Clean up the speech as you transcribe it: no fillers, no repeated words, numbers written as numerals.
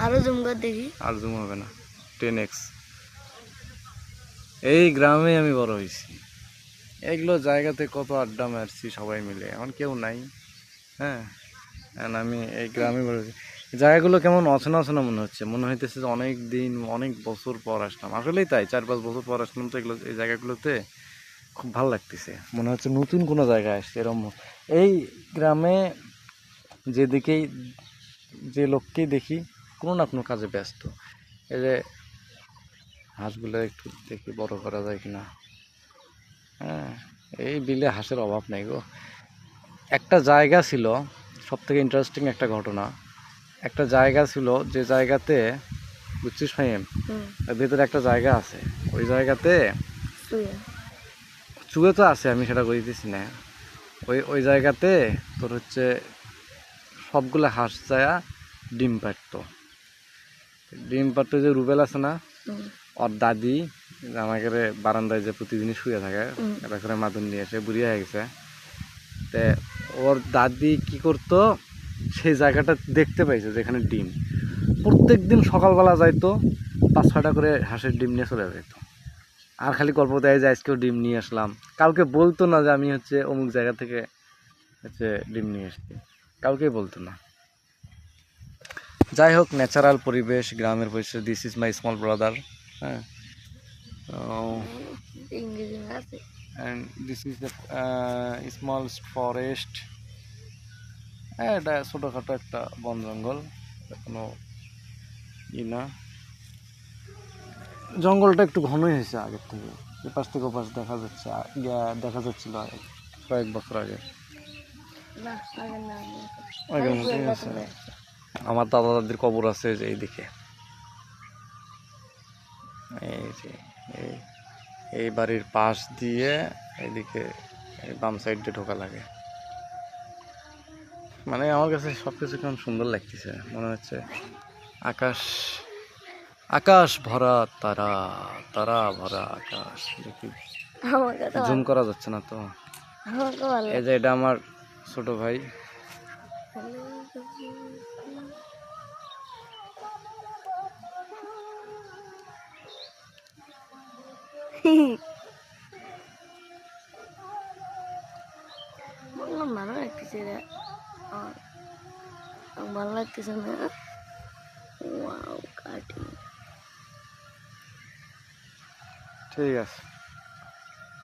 আরো জুম করে দেখি। আর জুম হবে না, 10x। এই গ্রামে আমি বড় হয়েছি, এইগুলো জায়গাতে কত আড্ডা মারছি সবাই মিলে, এখন কেউ নাই। হ্যাঁ, আমি এই গ্রামে বড় হয়েছি। জায়গাগুলো কেমন অচেনা অচেনা মনে হচ্ছে, মনে হইতেছে যে অনেক দিন অনেক বছর পর আসলাম। আসলেই তাই, 4-5 বছর পর আসলাম তো এগুলো, এই জায়গাগুলোতে খুব ভালো লাগতেছে, মনে হচ্ছে নতুন কোনো জায়গায় আসছে এরকম। এই গ্রামে যেদিকেই যে লোককেই দেখি কোনো না কোনো কাজে ব্যস্ত। এই যে হাঁসগুলো একটু দেখি বড় করা যায় কিনা। হ্যাঁ, এই বিলে হাঁসের অভাব নেই গো। একটা জায়গা ছিল, সব থেকে ইন্টারেস্টিং একটা ঘটনা, একটা জায়গা ছিল যে জায়গাতে, বুঝছিস ফাইম, ভেতরে একটা জায়গা আছে, ওই জায়গাতে চুয়ে তো আছে, আমি সেটা বলতেছি না। ওই জায়গাতে তোর হচ্ছে সবগুলো হাঁস যায় ডিম পাড়তো। ডিম পাড়তো যে রুবেল আছে না, ওর দাদি আমাকে বারান্দায় যে প্রতিদিনই শুয়ে থাকে, এটা করে মাদুর নিয়ে এসে বুড়ি হয়ে গেছে। তে ওর দাদি কি করতো, সেই জায়গাটা দেখতে পাইছে যেখানে ডিম, প্রত্যেক দিন সকালবেলা যাইতো, 5-6টা করে হাঁসের ডিম নিয়ে চলে যেত। আর খালি গল্প দেয় যে আজকেও ডিম নিয়ে আসলাম। কাউকে বলতো না যে আমি হচ্ছে অমুক জায়গা থেকে হচ্ছে ডিম নিয়ে এসছি, কাউকেই বলতো না। যাই হোক, ন্যাচারাল পরিবেশ, গ্রামের পরিবেশ। This is my small brother. হ্যাঁ, and this is the small forest. হ্যাঁ, এটা ছোটোখাটো একটা বন জঙ্গল, কোনো ই না। জঙ্গলটা একটু ঘনই হয়েছে আগের থেকে, এপাশ থেকে ওপাশ দেখা যাচ্ছে, দেখা যাচ্ছিল কয়েক বছর আগে। আগের মতোই আছে। আমার দাদা দাদির কবর আছে যে এইদিকে, এই যে এই বাড়ির পাশ দিয়ে এইদিকে বাম সাইড দিয়ে ঢোকা লাগে। মানে আমার কাছে সব কিছু কেমন সুন্দর লাগতেছে, মনে হচ্ছে আকাশ, আকাশ ভরা তারা, তারা ভরা আকাশ। দেখি জুম করা যাচ্ছে না তো। এই যে এটা আমার ছোট ভাই। বললাম ভালো লাগতেছে রে, ভালো লাগতেছে না। Wow, cutting. ঠিক আছে।